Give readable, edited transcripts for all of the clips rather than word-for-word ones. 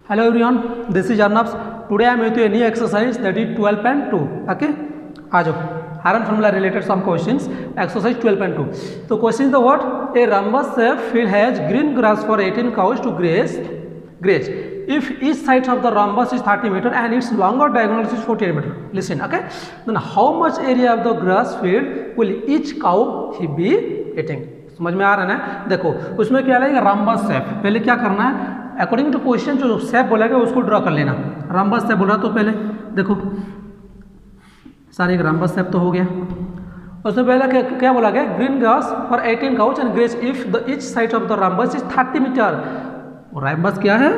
Hello everyone, this is Arnab. Today I am with you a new exercise that is 12.2. Okay, आ जाओ. Iron formula related some questions. Exercise 12.2. So question is the what? A rhombus shaped field has green grass for 18 cows to graze. If each side of the rhombus is 30 meter and its longer diagonal is 48 meter. Listen, okay? Then how much area of the grass field will each cow be eating? समझ में आ रहा है ना? देखो उसमें क्या लगेगा rhombus shape. पहले क्या करना है, अकॉर्डिंग टू क्वेश्चन जो शेप बोलेगा उसको ड्रॉ कर लेना. रंबस शेप बोल रहा तो पहले देखो सारे एक रंबस शेप तो हो गया. उसमें पहले क्या बोला गया, green grass for 18 couch and grace if the each side of the rhombus is 30 metre. और रंबस क्या है,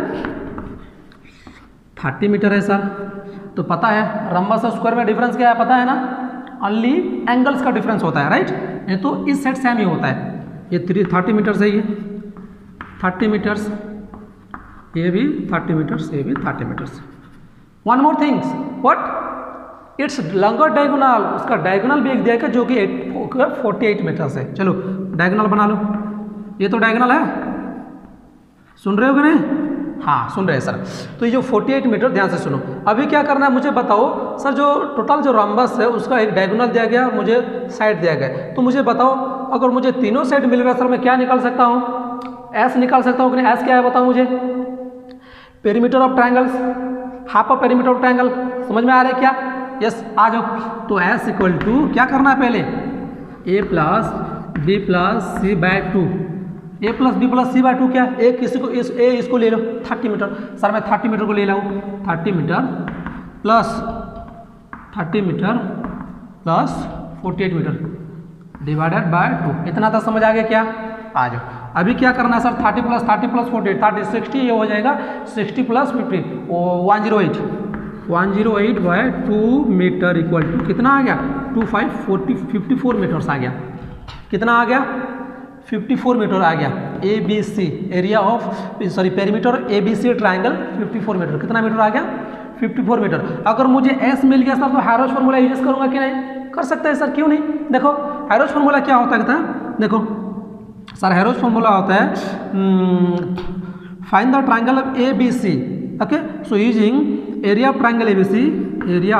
30 मीटर है सर. तो पता है रंबस और स्क्वायर में डिफरेंस क्या है, पता है ना, ओनली एंगल्स का डिफरेंस होता है, राइट. ये तो इस साइड सेम ही होता है. ये 30 मीटर्स है, ये 30 मीटर्स, ये भी 30 मीटर्स, ये भी 30 metres. One more things, what, it's longer diagonal, उसका डायगोनल भी एक दिया है जो कि 48 मीटर्स है. चलो डायगोनल बना लो. ये तो डायगोनल है, सुन रहे हो कि नहीं? हाँ सुन रहे हैं सर. तो ये जो 48 मीटर, ध्यान से सुनो. अभी क्या करना है मुझे बताओ सर, जो टोटल जो रंबस है उसका एक डायगोनल दिया गया, मुझे साइड दिया गया. तो मुझे बताओ अगर मुझे तीनों साइड मिल रहा है सर, मैं क्या निकाल सकता हूँ, एस निकाल सकता हूँ कि नहीं. एस क्या है बताओ मुझे, perimeter of triangles, half of perimeter of triangle. समझ में आ रहा है क्या? यस, आ जाओ. तो एस इक्वल टू क्या करना है, पहले ए प्लस बी प्लस सी बाय 2. ए प्लस बी प्लस सी बाय 2 क्या, ए किसी को इसको ले लो 30 मीटर. सर मैं 30 मीटर को ले लाऊँ, 30 metre plus 30 metre plus 48 metre divided by 2. इतना तो समझ आ गया क्या? आ जाओ. अभी क्या करना है सर, 30 प्लस 48 30 60, ये हो जाएगा 60 plus 50 108 by 2 metre equal to कितना आ गया, 54 मीटर्स आ गया. कितना आ गया, 54 मीटर आ गया. A B C area of perimeter A B C triangle 54 metre. कितना मीटर आ गया, 54 मीटर. अगर मुझे एस मिल गया सर तो हैरोज फार्मूला यूज करूंगा कि नहीं, कर सकते हैं सर, क्यों नहीं. देखो हैरोज फार्मूला क्या होता है, देखो सर हैरोज फार्मूला होता है find the triangle of A B C. Okay, so using area of triangle A B C, area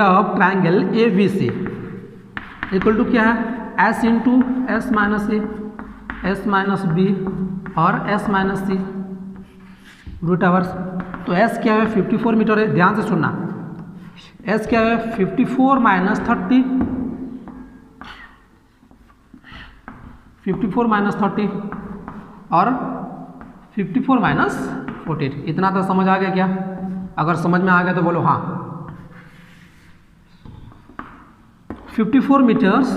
of triangle A B C equal to क्या है, S into S minus A, S minus B और S minus C root hours. तो S क्या है, 54 metre है. ध्यान से सुनना, एस क्या है, 54 माइनस 30, 54 माइनस 30 और 54 माइनस 48. इतना तो समझ आ गया क्या? अगर समझ में आ गया तो बोलो हाँ. 54 मीटर्स,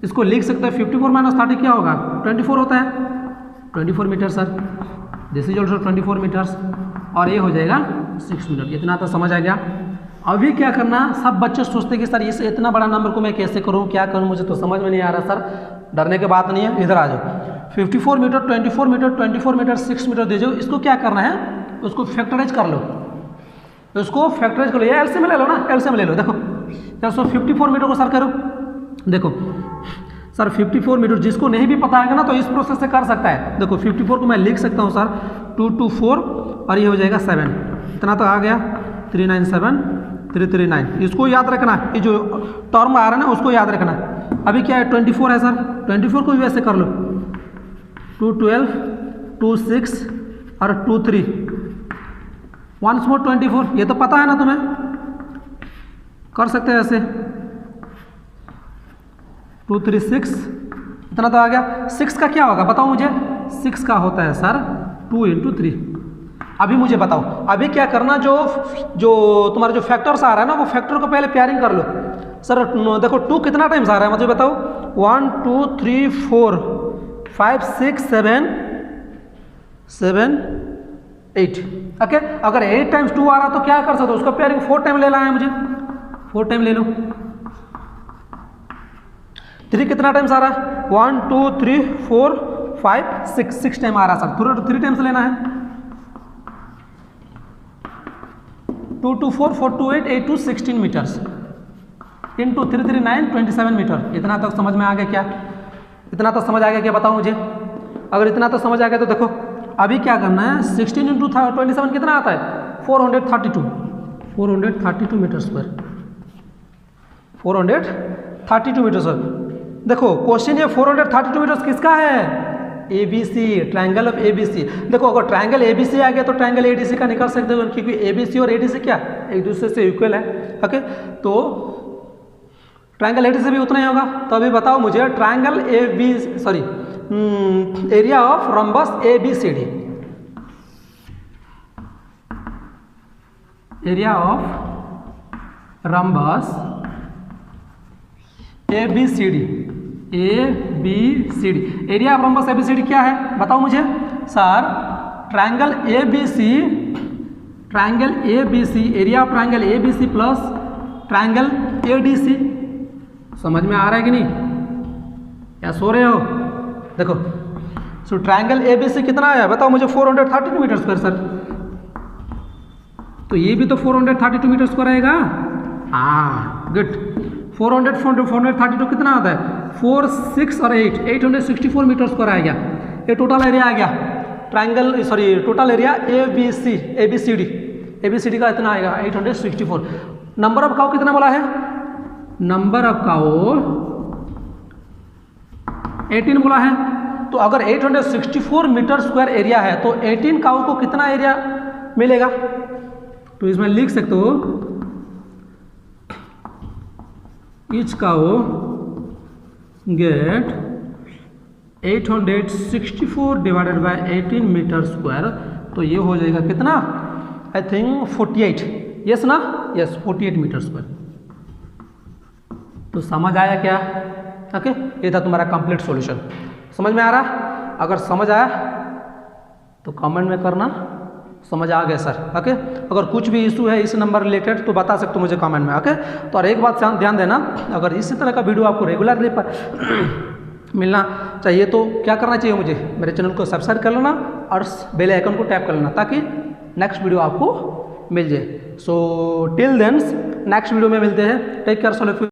इसको लिख सकते हैं 54 माइनस 30 क्या होगा, 24 होता है. 24 metre sir, this is also 24 metres और ये हो जाएगा 6 मीटर. इतना तो समझ आ गया. अभी क्या करना, सब बच्चे सोचते कि सर इस इतना बड़ा नंबर को मैं कैसे करूं, क्या करूं, मुझे तो समझ में नहीं आ रहा. सर डरने की बात नहीं है, इधर आ जाओ. 54 मीटर 24 मीटर 24 मीटर 6 मीटर दे जाओ. इसको क्या करना है, उसको फैक्टराइज कर लो. उसको फैक्टराइज कर लो, या एलसीएम ले लो ना, एलसीएम ले लो. देखो सर 54 मीटर को सर करो. देखो सर 54 मीटर जिसको नहीं भी पता है ना तो इस प्रोसेस से कर सकता है. देखो 54 को मैं लिख सकता हूँ सर 2 2 4 और ये हो जाएगा 7. इतना तो आ गया 397 339. इसको याद रखना, ये जो टर्म आ रहा है ना उसको याद रखना. अभी क्या है, 24 है सर, 24 को भी वैसे कर लो, 2 12 2 6 और 2 3 वंस मोर 24. ये तो पता है ना तुम्हें, कर सकते हैं ऐसे 2 3 6. इतना तो आ गया. 6 का क्या होगा बताओ मुझे, 6 का होता है सर 2 × 3. अभी मुझे बताओ, अभी क्या करना, जो तुम्हारा जो फैक्टर्स आ रहा है ना वो फैक्टर को पहले पेयरिंग कर लो. सर देखो 2 कितना टाइम्स आ रहा है मुझे बताओ, 1 2 3 4 5 6 7 8. ओके, अगर 8 टाइम्स 2 आ रहा तो क्या कर सकते हो, उसका पेयरिंग 4 टाइम लेना है मुझे, 4 टाइम ले लो. 3 कितना टाइम्स आ रहा है, 1 2 3 4 5 6 टाइम आ रहा है सर, 3 टाइम्स लेना है. 2 2 4 4 2 8 8 2 16 मीटर्स इंटू 3 3 9 27 मीटर. इतना तक समझ में आ गया क्या? इतना तो समझ आ गया क्या बताओ मुझे. अगर इतना तो समझ आ गया तो देखो अभी क्या करना है, 16 इंटू 27 कितना आता है, 432 मीटर स्क्वायर, 432 मीटर स्क्वायर। देखो क्वेश्चन ये 432 मीटर किसका है, ABC, ट्रायंगल ऑफ ABC। देखो अगर ट्रायंगल ABC आ गया तो ट्रायंगल ADC का निकाल सकते हो, क्योंकि ABC और ADC क्या एक दूसरे से इक्वल है। ओके, तो ट्रायंगल ADC भी उतना ही होगा। तो अभी बताओ मुझे triangle area of rhombus ABCD, area of rhombus ABCD, area of rhombus ABCD क्या है बताओ मुझे। Sir triangle ABC, area of triangle ABC plus triangle ADC। समझ में आ रहा है कि नहीं, क्या सो रहे हो। देखो सो ट्रायंगल ABC कितना है बताओ मुझे, 432 मीटर स्क्वायर। सर तो ये भी तो 432 मीटर स्क्वायर आएगा। हाँ गुड, 432 कितना आता है, 4, 6 और 8, 864 मीटर स्क्वायर आ गया। ये टोटल एरिया आ गया ट्रायंगल, टोटल एरिया ABCD का इतना आएगा 864। नंबर ऑफ काउ कितना बोला है, नंबर ऑफ काउ 18 बोला है। तो अगर 864 मीटर स्क्वायर एरिया है तो 18 काउ को कितना एरिया मिलेगा, तो इसमें लिख सकते हो each cow get 864 divided by 18 metre square. तो ये हो जाएगा कितना, आई थिंक 48, यस ना, यस 48 मीटर स्क्वायर। तो समझ आया क्या, ओके ये था तुम्हारा कंप्लीट सॉल्यूशन। समझ में आ रहा, अगर समझ आया तो कमेंट में करना समझ आ गया सर। ओके, अगर कुछ भी इशू है इस नंबर रिलेटेड तो बता सकते हो मुझे कमेंट में। ओके, तो और एक बात ध्यान देना, अगर इसी तरह का वीडियो आपको रेगुलरली मिलना चाहिए तो क्या करना चाहिए मुझे, मेरे चैनल को सब्सक्राइब कर लेना और बेल आइकन को टैप कर लेना ताकि नेक्स्ट वीडियो आपको मिल जाए। So till then next video में मिलते हैं। Take care.